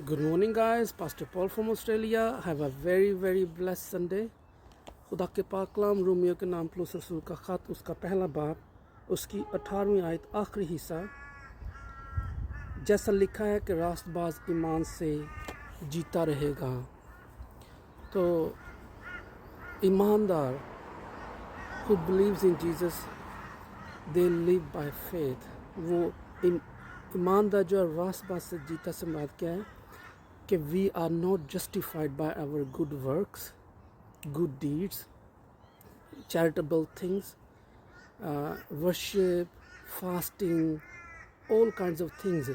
Good morning guys, Pastor Paul from Australia. Have a very blessed Sunday. खुदा के पाक कलाम Romeo के नाम प्लस रसूल का ख़त उसका पहला बाब उसकी 18वीं आयत आखिरी हिस्सा जैसा लिखा है कि रास्तबाज ईमान से जीता रहेगा। तो ईमानदार who believes in Jesus they live by faith, वो ईमानदार जो रास्तबाज से जीता से बात क्या है कि we are not justified by our good works, good deeds, charitable things, worship, fasting, all kinds of things.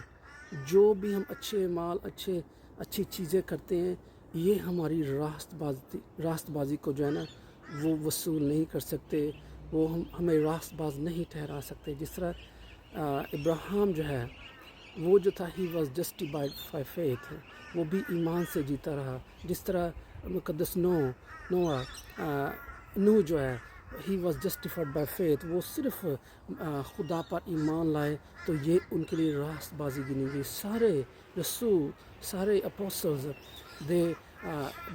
जो भी हम अच्छे माल अच्छी चीज़ें करते हैं ये हमारी रास्तबाजी को जो है ना वो वसूल नहीं कर सकते, वो हमें रास्तबाज नहीं ठहरा सकते। जिस तरह इब्राहिम जो है वो जो था he was justified by faith, वो भी ईमान से जीता रहा। जिस तरह मुकद्दस नूह जो है he was justified by faith, वो सिर्फ खुदा पर ईमान लाए तो ये उनके लिए रास्तबाजी गिनी गई। सारे रसूल सारे apostles they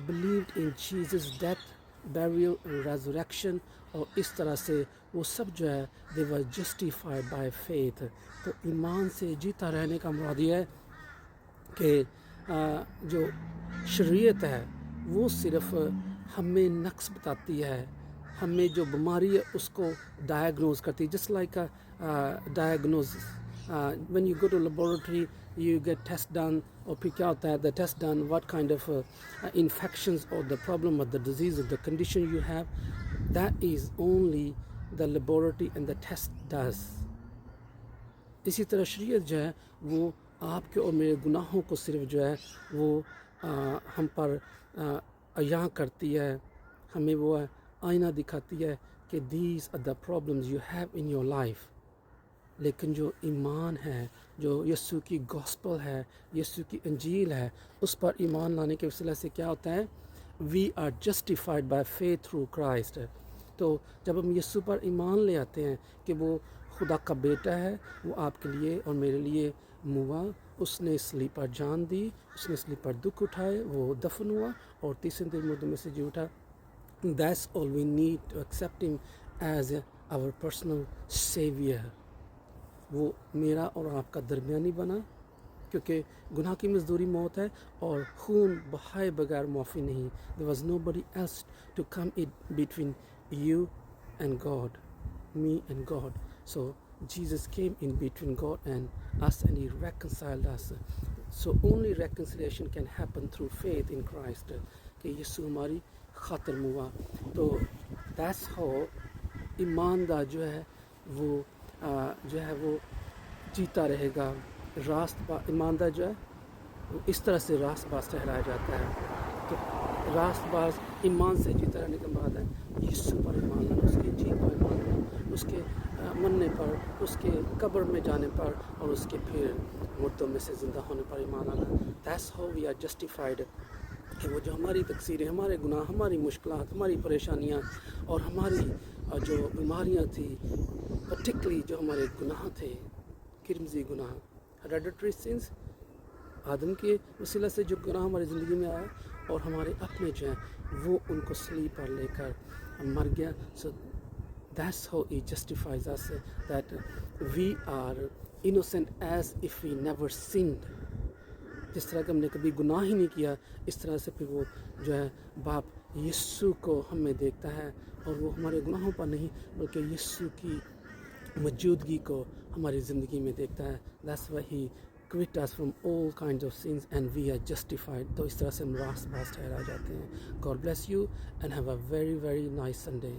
believed in Jesus death burial and resurrection, और इस तरह से वो सब जो है they were justified by faith। तो ईमान से जीता रहने का मुराद ये है कि जो शरीयत है वो सिर्फ हमें नक्स बताती है, हमें जो बीमारी है उसको डायग्नोज करती है। Just like diagnosis when you go to laboratory you get test done, और फिर क्या होता है the test done what kind of infections or the problem or the disease or the condition you have, that is only the laboratory and the test does। इसी तरह शरीयत जो है वो आपके और मेरे गुनाहों को सिर्फ जो है वो हम पर अयां करती है, हमें वो आईना दिखाती है कि these are the problems you have in your life। लेकिन जो ईमान है, जो यीशु की गॉस्पल है, यीशु की अंजील है, उस पर ईमान लाने के वसीले से क्या होता है we are justified by faith through Christ. तो जब हम यीशु पर ईमान ले आते हैं कि वो खुदा का बेटा है, वो आपके लिए और मेरे लिए मुआ, उसने सलीब पर जान दी, उसने सलीब पर दुख उठाए, वो दफन हुआ और तीसरे दिन मुर्दों में से जी उठा। That's all we need to accept him as our personal saviour. वो मेरा और आपका दरमियानी बना, क्योंकि गुनाह की मजदूरी मौत है और खून बहाए बगैर माफ़ी नहीं। There was nobody else to come in between you and God, me and God. So Jesus came in between God and us and he reconciled us. So only reconciliation can happen through faith in Christ, कि यीशु हमारी खातिर मुआ। तो that's how ईमानदार जो है वो वो जीता रहेगा। ईमानदार जो है वो इस तरह से रास्तबाज ठहराया जाता है। तो रास्तबाज ईमान से जीता रहने का बाद है यीशु पर ईमान लाना, उसकी जीत पर ईमान लाना, उसके मरने पर, उसके कब्र में जाने पर और उसके फिर मुर्दों में से ज़िंदा होने पर ईमान लाना। That's how we are justified, कि वो जो हमारी तकसीरें, हमारे गुनाह, हमारी मुश्किलात, हमारी परेशानियाँ और हमारी जो बीमारियाँ थी, पर्टिकुलरली जो हमारे गुनाह थे, किरमजी गुनाह, हेरेडिटरी सिंस, आदम के वसीला से जो गुनाह हमारी ज़िंदगी में आया और हमारे अपने जो हैं वो उनको सलीब पर लेकर मर गया। So that's how he justifies us that we are innocent as if we never sinned. जिस तरह कि हमने कभी गुनाह ही नहीं किया, इस तरह से फिर वो जो है बाप यीशु को हमें देखता है और वो हमारे गुनाहों पर नहीं बल्कि यीशु की मौजूदगी को हमारी ज़िंदगी में देखता है। That's why he quit us from all kinds of sins and we are justified. तो इस तरह से हम रास्तबाज ठहरा जाते हैं। God bless you and have a very nice Sunday.